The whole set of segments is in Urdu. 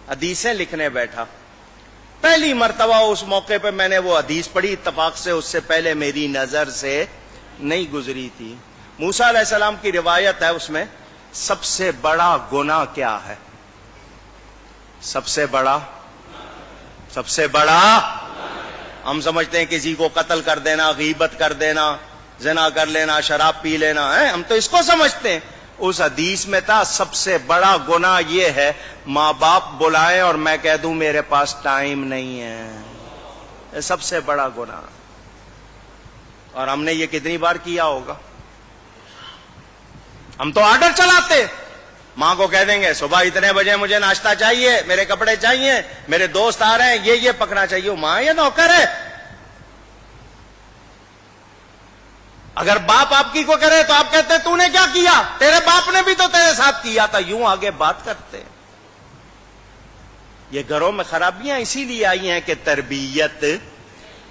حدیثیں لکھنے بیٹھا. پہلی مرتبہ اس موقع پہ میں نے وہ حدیث پڑھی، اتفاق سے اس سے پہلے میری نظر سے نہیں گزری تھی. موسیٰ علیہ السلام کی روایت ہے، اس میں سب سے بڑا گناہ کیا ہے؟ سب سے بڑا ہم سمجھتے ہیں کسی کو قتل کر دینا، غیبت کر دینا، زنا کر لینا، شراب پی لینا ہے، ہم تو اس کو سمجھتے ہیں. اس حدیث میں تھا سب سے بڑا گناہ یہ ہے ماں باپ بلائیں اور میں کہہ دوں میرے پاس ٹائم نہیں ہے. یہ سب سے بڑا گناہ. اور ہم نے یہ کتنی بار کیا ہوگا؟ ہم تو آرڈر چلاتے، ماں کو کہہ دیں گے صبح اتنے بجے مجھے ناشتہ چاہیے، میرے کپڑے چاہیے، میرے دوست آ رہے ہیں، یہ پکنا چاہیے. ماں یہ نوکر ہے. اگر باپ آپ کی کو کرے تو آپ کہتے ہیں تو نے کیا کیا؟ تیرے باپ نے بھی تو تیرے ساتھ کیا تھا. یوں آگے بات کرتے. یہ گھروں میں خرابیاں اسی لیے آئی ہیں کہ تربیت،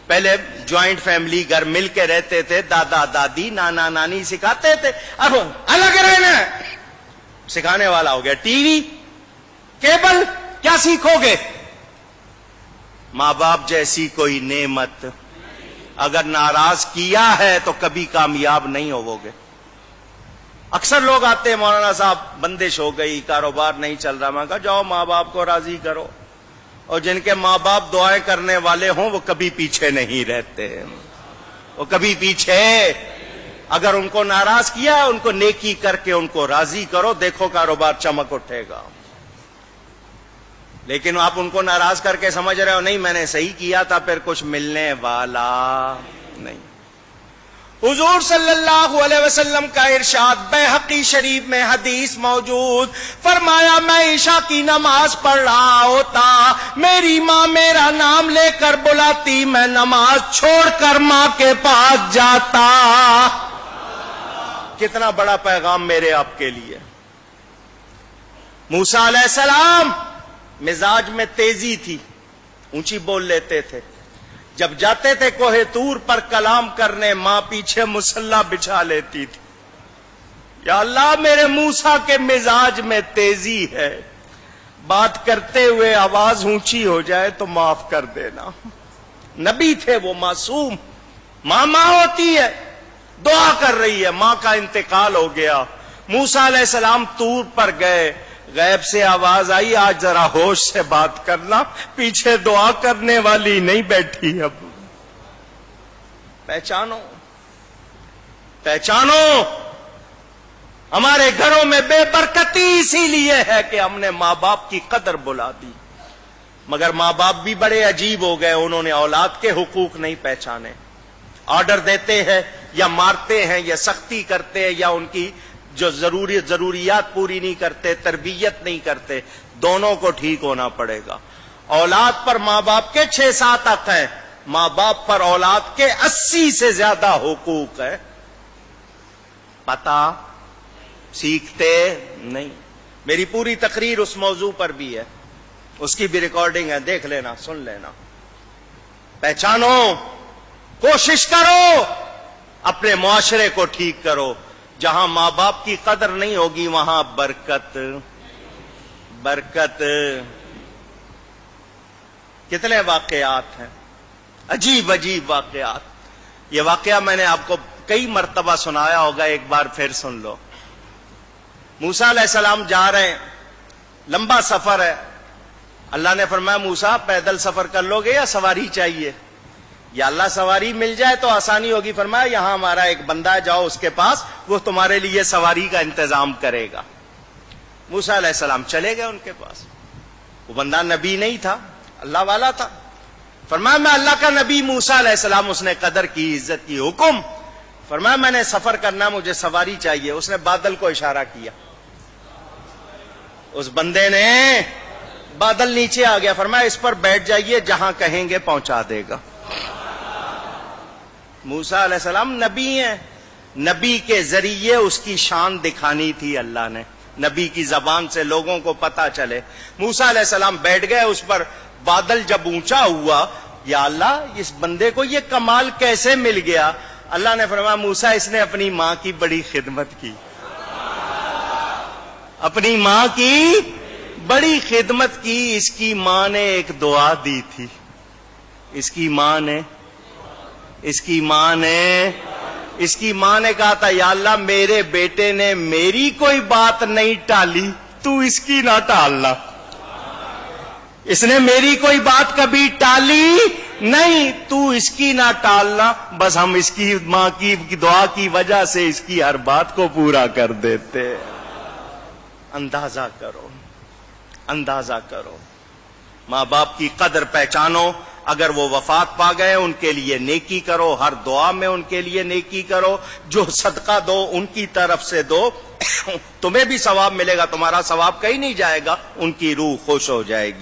پہلے جوائنٹ فیملی گھر مل کے رہتے تھے، دادا دادی نانا نانی سکھاتے تھے. اب الگ رہنا سکھانے والا ہو گیا ٹی وی کیبل. کیا سیکھو گے؟ ماں باپ جیسی کوئی نعمت اگر ناراض کیا ہے تو کبھی کامیاب نہیں ہوو گے. اکثر لوگ آتے ہیں مولانا صاحب بندش ہو گئی، کاروبار نہیں چل رہا. میں کہا جاؤ ماں باپ کو راضی کرو. اور جن کے ماں باپ دعائیں کرنے والے ہوں وہ کبھی پیچھے نہیں رہتے، وہ کبھی پیچھے. اگر ان کو ناراض کیا ان کو نیکی کر کے ان کو راضی کرو، دیکھو کاروبار چمک اٹھے گا. لیکن آپ ان کو ناراض کر کے سمجھ رہے ہو نہیں میں نے صحیح کیا تھا، پھر کچھ ملنے والا نہیں. حضور صلی اللہ علیہ وسلم کا ارشاد بیہقی شریف میں حدیث موجود، فرمایا میں عشاء کی نماز پڑھ رہا ہوتا، میری ماں میرا نام لے کر بلاتی، میں نماز چھوڑ کر ماں کے پاس جاتا. کتنا بڑا پیغام میرے آپ کے لیے. موسیٰ علیہ السلام مزاج میں تیزی تھی، اونچی بول لیتے تھے. جب جاتے تھے کوہ طور پر کلام کرنے، ماں پیچھے مصلی بچھا لیتی تھی. یا اللہ میرے موسیٰ کے مزاج میں تیزی ہے، بات کرتے ہوئے آواز اونچی ہو جائے تو معاف کر دینا. نبی تھے وہ معصوم. ماں ہوتی ہے، دعا کر رہی ہے، ماں کا انتقال ہو گیا. موسیٰ علیہ السلام طور پر گئے، غیب سے آواز آئی آج ذرا ہوش سے بات کرنا، پیچھے دعا کرنے والی نہیں بیٹھی. اب پہچانو ہمارے گھروں میں بے برکتی اسی لیے ہے کہ ہم نے ماں باپ کی قدر بلا دی. مگر ماں باپ بھی بڑے عجیب ہو گئے، انہوں نے اولاد کے حقوق نہیں پہچانے. آرڈر دیتے ہیں یا مارتے ہیں یا سختی کرتے ہیں یا ان کی جو ضروریات پوری نہیں کرتے، تربیت نہیں کرتے. دونوں کو ٹھیک ہونا پڑے گا. اولاد پر ماں باپ کے 6-7 حق ہیں، ماں باپ پر اولاد کے 80 سے زیادہ حقوق ہے. پتہ سیکھتے نہیں. میری پوری تقریر اس موضوع پر بھی ہے، اس کی بھی ریکارڈنگ ہے، دیکھ لینا، سن لینا. پہچانو، کوشش کرو، اپنے معاشرے کو ٹھیک کرو. جہاں ماں باپ کی قدر نہیں ہوگی وہاں برکت. کتنے واقعات ہیں، عجیب واقعات. یہ واقعہ میں نے آپ کو کئی مرتبہ سنایا ہوگا، ایک بار پھر سن لو. موسیٰ علیہ السلام جا رہے ہیں، لمبا سفر ہے. اللہ نے فرمایا موسیٰ پیدل سفر کر لو گے یا سواری چاہیے؟ یا اللہ سواری مل جائے تو آسانی ہوگی. فرمایا یہاں ہمارا ایک بندہ ہے، جاؤ اس کے پاس، وہ تمہارے لیے سواری کا انتظام کرے گا. موسیٰ علیہ السلام چلے گئے ان کے پاس. وہ بندہ نبی نہیں تھا، اللہ والا تھا. فرمایا میں اللہ کا نبی موسیٰ علیہ السلام. اس نے قدر کی، عزت کی. حکم. فرمایا میں نے سفر کرنا، مجھے سواری چاہیے. اس نے بادل کو اشارہ کیا، اس بندے نے بادل نیچے آ گیا. فرمایا اس پر بیٹھ جائیے، جہاں کہیں گے پہنچا دے گا. موسیٰ علیہ السلام نبی ہیں، نبی کے ذریعے اس کی شان دکھانی تھی اللہ نے، نبی کی زبان سے لوگوں کو پتا چلے. موسیٰ علیہ السلام بیٹھ گئے اس پر. بادل جب اونچا ہوا، یا اللہ اس بندے کو یہ کمال کیسے مل گیا؟ اللہ نے فرمایا موسیٰ اس نے اپنی ماں کی بڑی خدمت کی، اپنی ماں کی بڑی خدمت کی، اس کی ماں نے ایک دعا دی تھی، اس کی ماں نے کہا تھا یا اللہ میرے بیٹے نے میری کوئی بات نہیں ٹالی، تو اس کی نہ ٹالنا، اس نے میری کوئی بات کبھی ٹالی نہیں، تو اس کی نہ ٹالنا، بس ہم اس کی ماں کی دعا کی وجہ سے اس کی ہر بات کو پورا کر دیتے۔ اندازہ کرو، ماں باپ کی قدر پہچانو، اگر وہ وفات پا گئے ان کے لیے نیکی کرو، ہر دعا میں ان کے لیے نیکی کرو، جو صدقہ دو ان کی طرف سے دو، تمہیں بھی ثواب ملے گا، تمہارا ثواب کہیں نہیں جائے گا، ان کی روح خوش ہو جائے گی۔